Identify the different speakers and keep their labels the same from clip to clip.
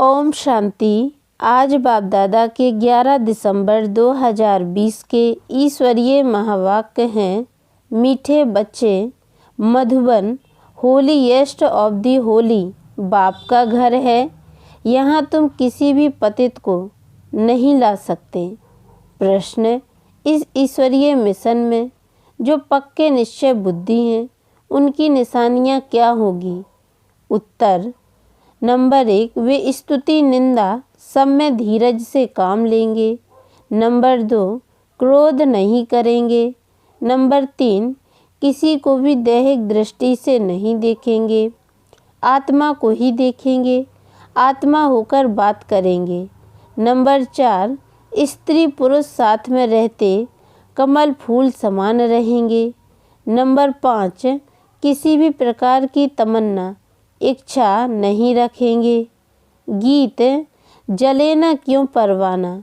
Speaker 1: ओम शांति। आज बाप दादा के 11 दिसंबर 2020 के ईश्वरीय महावाक्य हैं। मीठे बच्चे, Madhuban holiest of the Holi बाप का घर है। यहाँ तुम किसी भी पतित को नहीं ला सकते। प्रश्न, इस ईश्वरीय मिशन में जो पक्के निश्चय बुद्धि हैं उनकी निशानियाँ क्या होगी? उत्तर, नंबर 1, वे स्तुति निंदा सब में धीरज से काम लेंगे। नंबर 2, क्रोध नहीं करेंगे। नंबर 3, किसी को भी दैहिक दृष्टि से नहीं देखेंगे, आत्मा को ही देखेंगे, आत्मा होकर बात करेंगे। नंबर 4, स्त्री पुरुष साथ में रहते कमल फूल समान रहेंगे। नंबर 5, किसी भी प्रकार की तमन्ना इच्छा नहीं रखेंगे। गीत, जले न क्यों परवाना।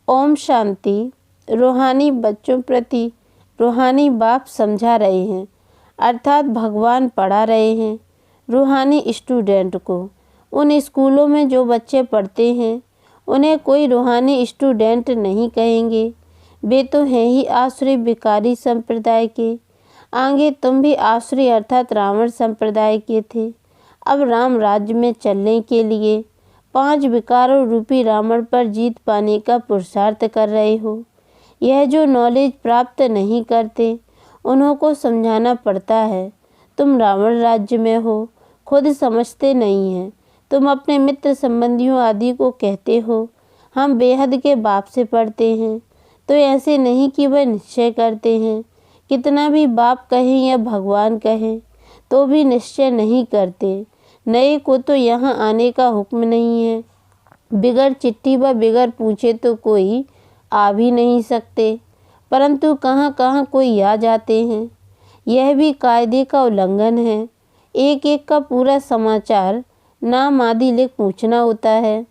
Speaker 1: ओम शांति। रूहानी बच्चों प्रति रूहानी बाप समझा रहे हैं, अर्थात भगवान पढ़ा रहे हैं रूहानी स्टूडेंट को। उन स्कूलों में जो बच्चे पढ़ते हैं उन्हें कोई रूहानी स्टूडेंट नहीं कहेंगे। वे तो हैं ही आसुरी विकारी संप्रदाय के। आगे तुम भी आसुरी अर्थात रावण संप्रदाय के थे। अब राम राज्य में चलने के लिए 5 विकारों रूपी रावण पर जीत पाने का पुरुषार्थ कर रहे हो। यह जो नॉलेज प्राप्त नहीं करते उन्हों को समझाना पड़ता है। तुम रावण राज्य में हो, खुद समझते नहीं हैं। तुम अपने मित्र संबंधियों आदि को कहते हो हम बेहद के बाप से पढ़ते हैं, तो ऐसे नहीं कि वह निश्चय करते हैं। कितना भी बाप कहें या भगवान कहें तो भी निश्चय नहीं करते। नए को तो यहाँ आने का हुक्म नहीं है। बिगर चिट्ठी व बिगर पूछे तो कोई आ भी नहीं सकते, परंतु कहाँ कहाँ कोई आ जाते हैं। यह भी कायदे का उल्लंघन है। एक एक का पूरा समाचार नाम आदि लिख पूछना होता है।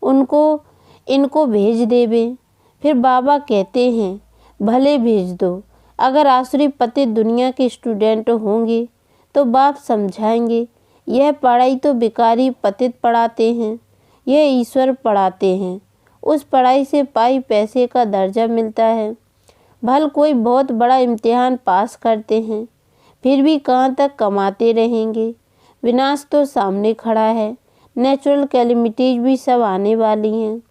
Speaker 1: इनको भेज देवे। फिर बाबा कहते हैं भले भेज दो। अगर आसुरी पतित दुनिया के स्टूडेंट होंगे तो बाप समझाएंगे यह पढ़ाई तो बिकारी पतित पढ़ाते हैं, यह ईश्वर पढ़ाते हैं। उस पढ़ाई से पाई पैसे का दर्जा मिलता है। भल कोई बहुत बड़ा इम्तिहान पास करते हैं, फिर भी कहाँ तक कमाते रहेंगे। विनाश तो सामने खड़ा है। नेचुरल कैलेमिटीज भी सब आने वाली हैं।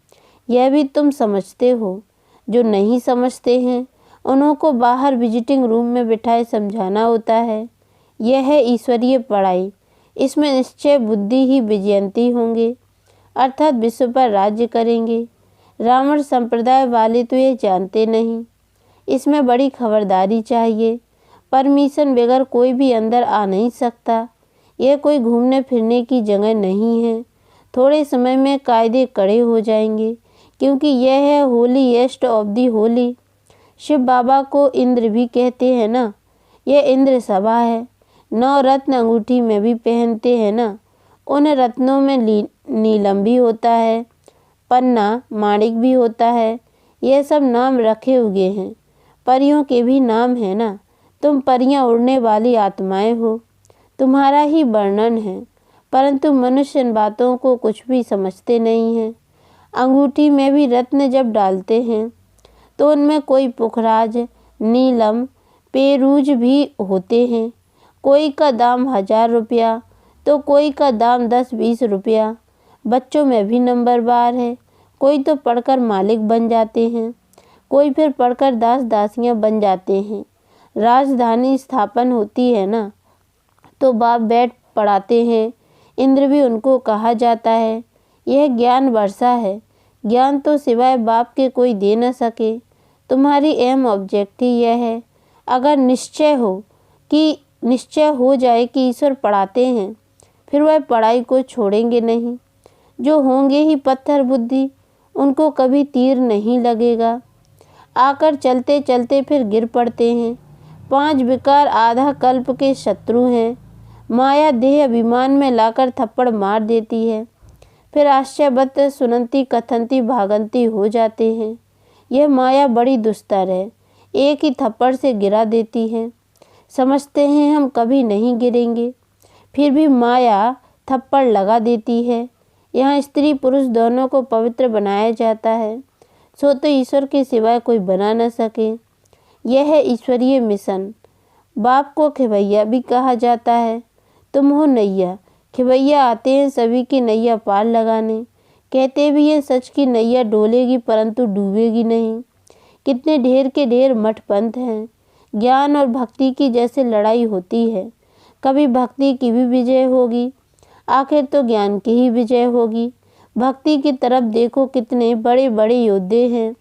Speaker 1: यह भी तुम समझते हो। जो नहीं समझते हैं उन्हों को बाहर विजिटिंग रूम में बिठाए समझाना होता है। यह है ईश्वरीय पढ़ाई। इसमें निश्चय बुद्धि ही विजयंती होंगे, अर्थात विश्व पर राज्य करेंगे। रावण संप्रदाय वाले तो ये जानते नहीं। इसमें बड़ी खबरदारी चाहिए। परमिशन बगैर कोई भी अंदर आ नहीं सकता। यह कोई घूमने फिरने की जगह नहीं है। थोड़े समय में कायदे कड़े हो जाएंगे, क्योंकि यह है holiest of the holy. Shiv Baba को इंद्र भी कहते हैं ना। यह इंद्र सभा है। 9 रत्न अंगूठी में भी पहनते हैं ना। उन रत्नों में नीलम भी होता है, पन्ना माणिक भी होता है। यह सब नाम रखे हुए हैं। परियों के भी नाम है ना। तुम परियां उड़ने वाली आत्माएं हो। तुम्हारा ही वर्णन है, परंतु मनुष्य इन बातों को कुछ भी समझते नहीं हैं। अंगूठी में भी रत्न जब डालते हैं तो उनमें कोई पुखराज, नीलम, पेरूज भी होते हैं। कोई का दाम 1000 रुपया तो कोई का दाम 10-20 रुपया। बच्चों में भी नंबरवार है। कोई तो पढ़कर मालिक बन जाते हैं, कोई फिर पढ़कर दास दासियां बन जाते हैं। राजधानी स्थापन होती है ना, तो बाप बैठ पढ़ाते हैं। इंद्र भी उनको कहा जाता है। यह ज्ञान वर्षा है। ज्ञान तो सिवाय बाप के कोई दे न सके। तुम्हारी एम ऑब्जेक्ट ही यह है। अगर निश्चय हो जाए कि ईश्वर पढ़ाते हैं, फिर वह पढ़ाई को छोड़ेंगे नहीं। जो होंगे ही पत्थर बुद्धि, उनको कभी तीर नहीं लगेगा। आकर चलते चलते फिर गिर पड़ते हैं। 5 विकार आधा कल्प के शत्रु हैं। माया देह अभिमान में लाकर थप्पड़ मार देती है। फिर आश्चर्यवत सुनंती कथनती भागंती हो जाते हैं। यह माया बड़ी दुस्तर है। एक ही थप्पड़ से गिरा देती है। समझते हैं हम कभी नहीं गिरेंगे, फिर भी माया थप्पड़ लगा देती है। यहाँ स्त्री पुरुष दोनों को पवित्र बनाया जाता है, सो तो ईश्वर के सिवाय कोई बना न सके। यह है ईश्वरीय मिशन। बाप को खिवैया भी कहा जाता है। तुम हो नैया, खिवैया आते हैं सभी की नैया पार लगाने। कहते भी हैं सच की नैया डोलेगी परंतु डूबेगी नहीं। कितने ढेर के ढेर मठ पंथ हैं। ज्ञान और भक्ति की जैसे लड़ाई होती है, कभी भक्ति की भी विजय होगी, आखिर तो ज्ञान की ही विजय होगी। भक्ति की तरफ देखो कितने बड़े बड़े योद्धे हैं,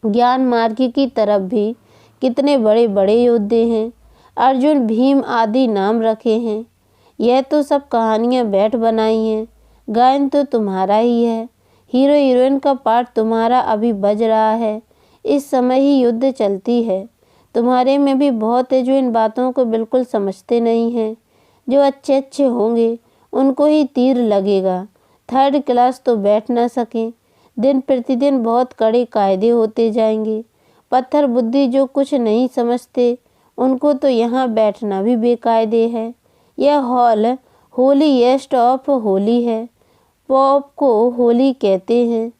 Speaker 1: ज्ञान मार्ग की तरफ भी कितने बड़े बड़े योद्धे हैं। अर्जुन भीम आदि नाम रखे हैं। यह तो सब कहानियाँ बैठ बनाई हैं। गायन तो तुम्हारा ही है, हीरो हीरोइन का पार्ट तुम्हारा अभी बज रहा है। इस समय ही युद्ध चलती है। तुम्हारे में भी बहुत है जो इन बातों को बिल्कुल समझते नहीं हैं। जो अच्छे अच्छे होंगे उनको ही तीर लगेगा। थर्ड क्लास तो बैठ ना सके। दिन प्रतिदिन बहुत कड़े कायदे होते जाएंगे। पत्थर बुद्धि जो कुछ नहीं समझते उनको तो यहाँ बैठना भी बेकायदे है। यह हॉल होलीएस्ट ऑफ होली है। पॉप को होली कहते हैं।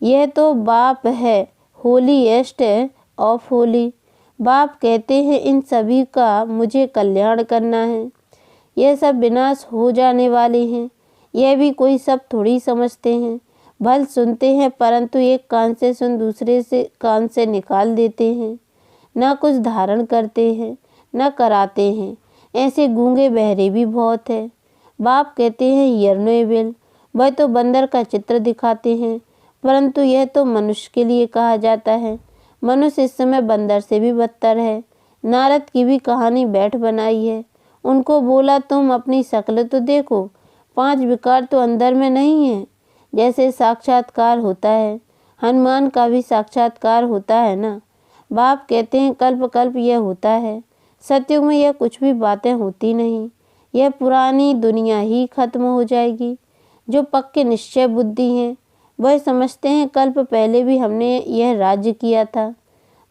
Speaker 1: यह तो बाप है, होलीएस्ट ऑफ होली। बाप कहते हैं इन सभी का मुझे कल्याण करना है। यह सब विनाश हो जाने वाले हैं। यह भी कोई सब थोड़ी समझते हैं। भल सुनते हैं परंतु एक कान से सुन दूसरे से कान से निकाल देते हैं। न कुछ धारण करते हैं न कराते हैं। ऐसे गूंगे बहरे भी बहुत है। बाप कहते हैं यरनोवेल, वह तो बंदर का चित्र दिखाते हैं परंतु यह तो मनुष्य के लिए कहा जाता है। मनुष्य इस समय बंदर से भी बदतर है। नारद की भी कहानी बैठ बनाई है। उनको बोला तुम अपनी शक्ल तो देखो, 5 विकार तो अंदर में नहीं है। जैसे साक्षात्कार होता है, हनुमान का भी साक्षात्कार होता है ना। बाप कहते हैं कल्प कल्प यह होता है। सत्युग में यह कुछ भी बातें होती नहीं। यह पुरानी दुनिया ही खत्म हो जाएगी। जो पक्के निश्चय बुद्धि हैं वह समझते हैं कल्प पहले भी हमने यह राज्य किया था।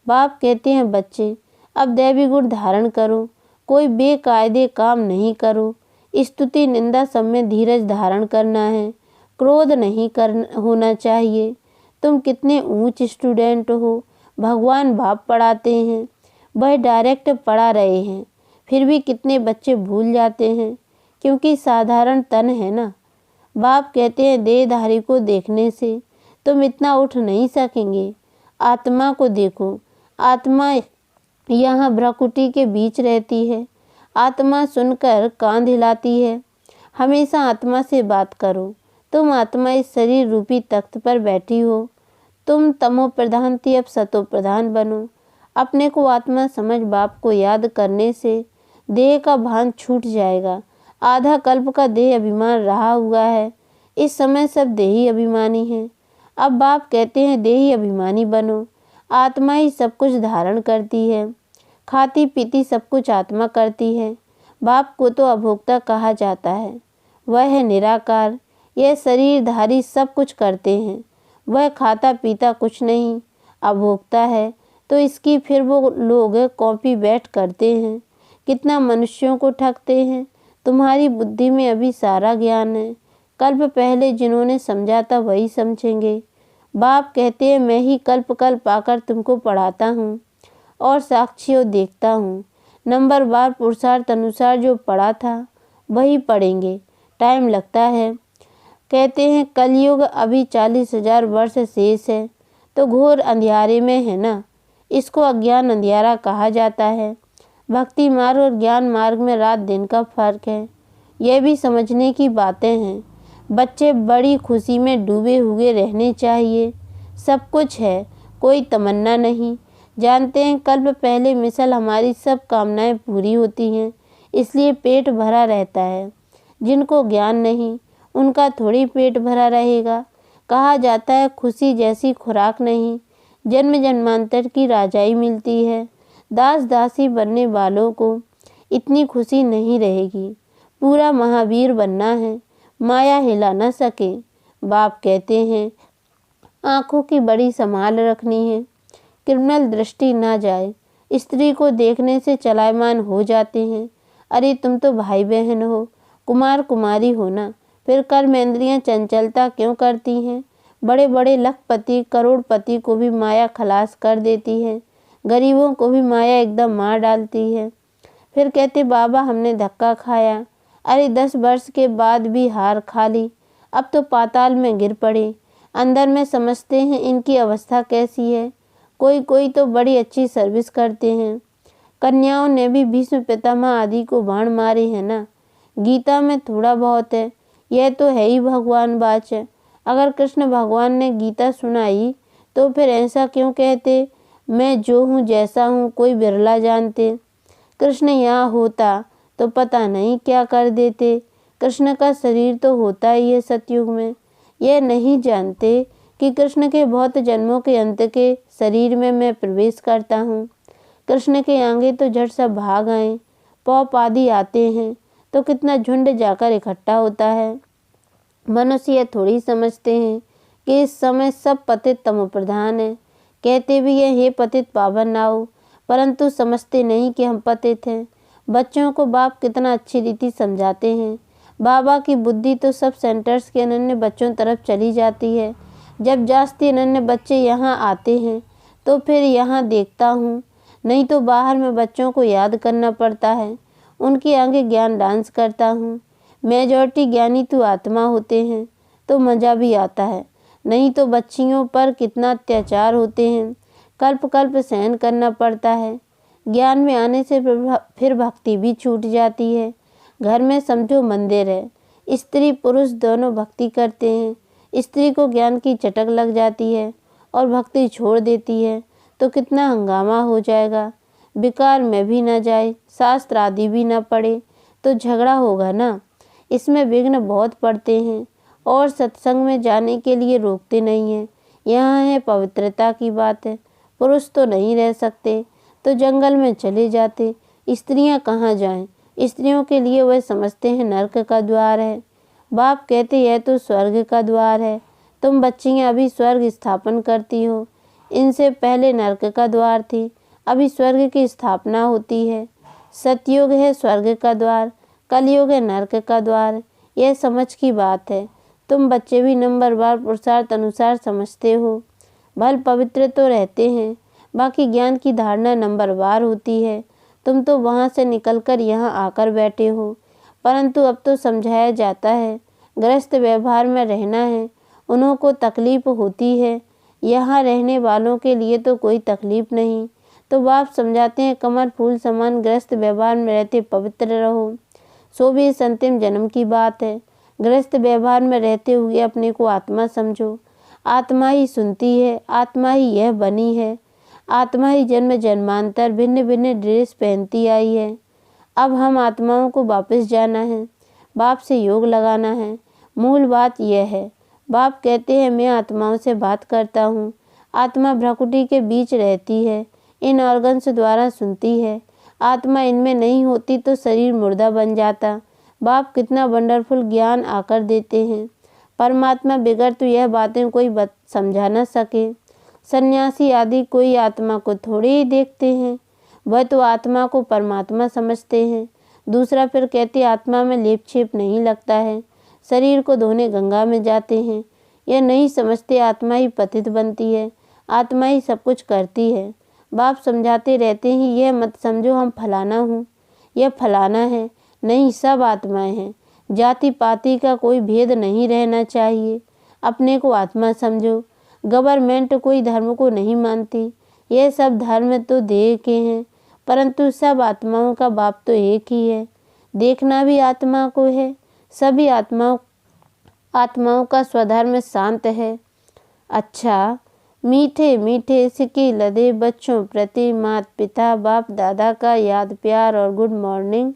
Speaker 1: बाप कहते हैं बच्चे अब दैवी गुण धारण करो, कोई बेकायदे काम नहीं करो। स्तुति निंदा सब में धीरज धारण करना है, क्रोध नहीं होना चाहिए। तुम कितने ऊंच स्टूडेंट हो। भगवान बाप पढ़ाते हैं, वह डायरेक्ट पढ़ा रहे हैं, फिर भी कितने बच्चे भूल जाते हैं क्योंकि साधारण तन है ना। बाप कहते हैं देहधारी को देखने से तुम इतना उठ नहीं सकेंगे। आत्मा को देखो। आत्मा यहाँ भ्रकुटी के बीच रहती है। आत्मा सुनकर कान हिलाती है। हमेशा आत्मा से बात करो। तुम आत्मा इस शरीर रूपी तख्त पर बैठी हो। तुम तमो प्रधान थी, अब सतो प्रधान बनो। अपने को आत्मा समझ बाप को याद करने से देह का भान छूट जाएगा। आधा कल्प का देह अभिमान रहा हुआ है। इस समय सब देही अभिमानी हैं। अब बाप कहते हैं देही अभिमानी बनो। आत्मा ही सब कुछ धारण करती है। खाती पीती सब कुछ आत्मा करती है। बाप को तो अभोक्ता कहा जाता है। वह है निराकार। यह शरीरधारी सब कुछ करते हैं। वह खाता पीता कुछ नहीं, अभोक्ता है। तो इसकी फिर वो लोग कॉपी बैठ करते हैं। कितना मनुष्यों को ठगते हैं। तुम्हारी बुद्धि में अभी सारा ज्ञान है। कल्प पहले जिन्होंने समझा था वही समझेंगे। बाप कहते हैं मैं ही कल्प कल्प आकर तुमको पढ़ाता हूँ और साक्षियों देखता हूँ। नंबर बार पुरुषार्थ अनुसार जो पढ़ा था वही पढ़ेंगे। टाइम लगता है। कहते हैं कलयुग अभी 40,000 वर्ष शेष है तो घोर अंधियारे में है ना। इसको अज्ञान अंधियारा कहा जाता है। भक्ति मार्ग और ज्ञान मार्ग में रात दिन का फर्क है। यह भी समझने की बातें हैं। बच्चे बड़ी खुशी में डूबे हुए रहने चाहिए। सब कुछ है, कोई तमन्ना नहीं। जानते हैं कल्प पहले मिसल हमारी सब कामनाएं पूरी होती हैं, इसलिए पेट भरा रहता है। जिनको ज्ञान नहीं उनका थोड़ी पेट भरा रहेगा। कहा जाता है खुशी जैसी खुराक नहीं, जन्म जन्मांतर की राजाई मिलती है। दास दासी बनने वालों को इतनी खुशी नहीं रहेगी। पूरा महावीर बनना है, माया हिला न सके। बाप कहते हैं आँखों की बड़ी संभाल रखनी है, क्रिमिनल दृष्टि ना जाए। स्त्री को देखने से चलायमान हो जाते हैं। अरे तुम तो भाई बहन हो, कुमार कुमारी हो ना, फिर कर्मेंद्रियां चंचलता क्यों करती हैं? बड़े बड़े लखपति करोड़पति को भी माया खलास कर देती है, गरीबों को भी माया एकदम मार डालती है। फिर कहते बाबा हमने धक्का खाया, अरे 10 वर्ष के बाद भी हार खा ली, अब तो पाताल में गिर पड़े। अंदर में समझते हैं इनकी अवस्था कैसी है। कोई कोई तो बड़ी अच्छी सर्विस करते हैं। कन्याओं ने भी भीष्म पितामह आदि को बाण मारे हैं ना। गीता में थोड़ा बहुत है, यह तो है ही भगवान वाच है। अगर कृष्ण भगवान ने गीता सुनाई तो फिर ऐसा क्यों कहते, मैं जो हूँ जैसा हूँ कोई बिरला जानते। कृष्ण यहाँ होता तो पता नहीं क्या कर देते। कृष्ण का शरीर तो होता ही है सतयुग में। यह नहीं जानते कि कृष्ण के बहुत जन्मों के अंत के शरीर में मैं प्रवेश करता हूँ। कृष्ण के आगे तो झट सब भाग आए, पौप आदि आते हैं तो कितना झुंड जाकर इकट्ठा होता है। मनुष्य यह थोड़ी समझते हैं कि इस समय सब पतित तमो प्रधान है। कहते भी है हे पतित पावन नाओ, परंतु समझते नहीं कि हम पतित हैं। बच्चों को बाप कितना अच्छी रीति समझाते हैं। बाबा की बुद्धि तो सब सेंटर्स के अनन्य बच्चों तरफ चली जाती है। जब जास्ती अनन्य बच्चे यहाँ आते हैं तो फिर यहाँ देखता हूँ, नहीं तो बाहर में बच्चों को याद करना पड़ता है। उनके आगे ज्ञान डांस करता हूँ। मेजॉरिटी ज्ञानी तो आत्मा होते हैं तो मज़ा भी आता है, नहीं तो बच्चियों पर कितना अत्याचार होते हैं, कल्प कल्प सहन करना पड़ता है। ज्ञान में आने से फिर भक्ति भी छूट जाती है। घर में समझो मंदिर है, स्त्री पुरुष दोनों भक्ति करते हैं। स्त्री को ज्ञान की चटक लग जाती है और भक्ति छोड़ देती है तो कितना हंगामा हो जाएगा। विकार में भी ना जाए, शास्त्र आदि भी ना पढ़े तो झगड़ा होगा ना। इसमें विघ्न बहुत पड़ते हैं और सत्संग में जाने के लिए रोकते नहीं हैं। यहाँ है पवित्रता की बात है। पुरुष तो नहीं रह सकते तो जंगल में चले जाते, स्त्रियाँ कहाँ जाएं? स्त्रियों के लिए वह समझते हैं नरक का द्वार है। बाप कहते यह तो स्वर्ग का द्वार है। तुम बच्चियाँ अभी स्वर्ग स्थापन करती हो, इनसे पहले नरक का द्वार थी, अभी स्वर्ग की स्थापना होती है। सतयुग है स्वर्ग का द्वार, कलयुग है नरक का द्वार। यह समझ की बात है। तुम बच्चे भी नंबरवार पुरुषार्थ अनुसार समझते हो। भल पवित्र तो रहते हैं, बाकी ज्ञान की धारणा नंबरवार होती है। तुम तो वहाँ से निकलकर यहाँ आकर बैठे हो, परंतु अब तो समझाया जाता है गृहस्थ व्यवहार में रहना है। उन्हों को तकलीफ होती है, यहाँ रहने वालों के लिए तो कोई तकलीफ नहीं। तो बाप समझाते हैं कमर फूल समान गृहस्थ व्यवहार में रहते पवित्र रहो। सो भी इस अंतिम जन्म की बात है। गृहस्थ व्यवहार में रहते हुए अपने को आत्मा समझो। आत्मा ही सुनती है, आत्मा ही यह बनी है। आत्मा ही जन्म जन्मांतर भिन्न भिन्न ड्रेस पहनती आई है। अब हम आत्माओं को वापस जाना है, बाप से योग लगाना है। मूल बात यह है। बाप कहते हैं मैं आत्माओं से बात करता हूँ। आत्मा भ्रकुटी के बीच रहती है, इन ऑर्गन्स द्वारा सुनती है। आत्मा इनमें नहीं होती तो शरीर मुर्दा बन जाता। बाप कितना वंडरफुल ज्ञान आकर देते हैं। परमात्मा बिगड़ तो यह बातें कोई समझा न सके। सन्यासी आदि कोई आत्मा को थोड़े ही देखते हैं, वह तो आत्मा को परमात्मा समझते हैं। दूसरा फिर कहते आत्मा में लेप छेप नहीं लगता है, शरीर को धोने गंगा में जाते हैं। यह नहीं समझते आत्मा ही पतित बनती है, आत्मा ही सब कुछ करती है। बाप समझाते रहते हैं यह मत समझो हम फलाना हूँ, यह फलाना है, नहीं सब आत्माएं हैं। जाति पाति का कोई भेद नहीं रहना चाहिए। अपने को आत्मा समझो। गवर्नमेंट कोई धर्म को नहीं मानती, यह सब धर्म तो देह के हैं, परंतु सब आत्माओं का बाप तो एक ही है। देखना भी आत्मा को है। सभी आत्माओं का स्वधर्म शांत है। अच्छा, मीठे मीठे सिक्के लदे बच्चों प्रति माता पिता बाप दादा का याद प्यार और गुड मॉर्निंग।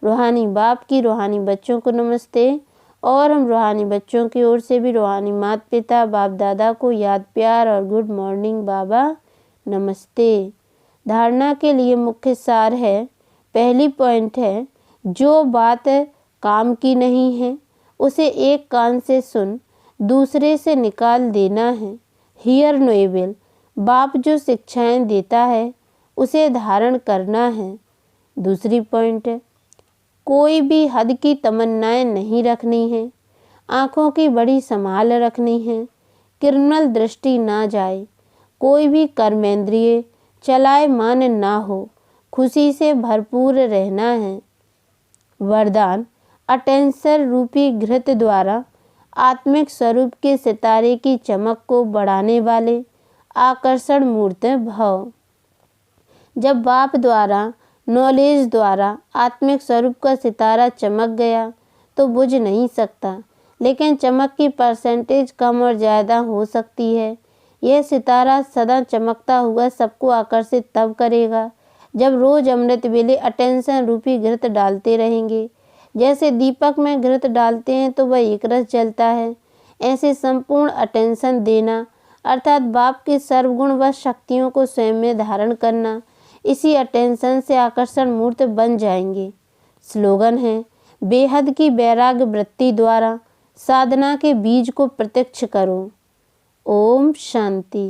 Speaker 1: रूहानी बाप की रूहानी बच्चों को नमस्ते, और हम रूहानी बच्चों की ओर से भी रूहानी माता पिता बाप दादा को याद प्यार और गुड मॉर्निंग बाबा नमस्ते। धारणा के लिए मुख्य सार है। पहली पॉइंट है, जो बात काम की नहीं है उसे एक कान से सुन दूसरे से निकाल देना है। हियर नोएबल, बाप जो शिक्षाएं देता है उसे धारण करना है। दूसरी पॉइंट है, कोई भी हद की तमन्नाएं नहीं रखनी है। आँखों की बड़ी संभाल रखनी है, क्रिमिनल दृष्टि ना जाए, कोई भी कर्मेंद्रिय चलायमान ना हो, खुशी से भरपूर रहना है। वरदान अटेंशन रूपी घृत द्वारा आत्मिक स्वरूप के सितारे की चमक को बढ़ाने वाले आकर्षण मूर्त भाव। जब बाप द्वारा नॉलेज द्वारा आत्मिक स्वरूप का सितारा चमक गया तो बुझ नहीं सकता, लेकिन चमक की परसेंटेज कम और ज़्यादा हो सकती है। यह सितारा सदा चमकता हुआ सबको आकर्षित तब करेगा जब रोज अमृत वेले अटेंशन रूपी घृत डालते रहेंगे। जैसे दीपक में घृत डालते हैं तो वह एक रस जलता है, ऐसे संपूर्ण अटेंशन देना अर्थात बाप के सर्वगुण व शक्तियों को स्वयं में धारण करना, इसी अटेंशन से आकर्षण मूर्त बन जाएंगे। स्लोगन है, बेहद की वैराग्य वृत्ति द्वारा साधना के बीज को प्रत्यक्ष करो। ओम शांति।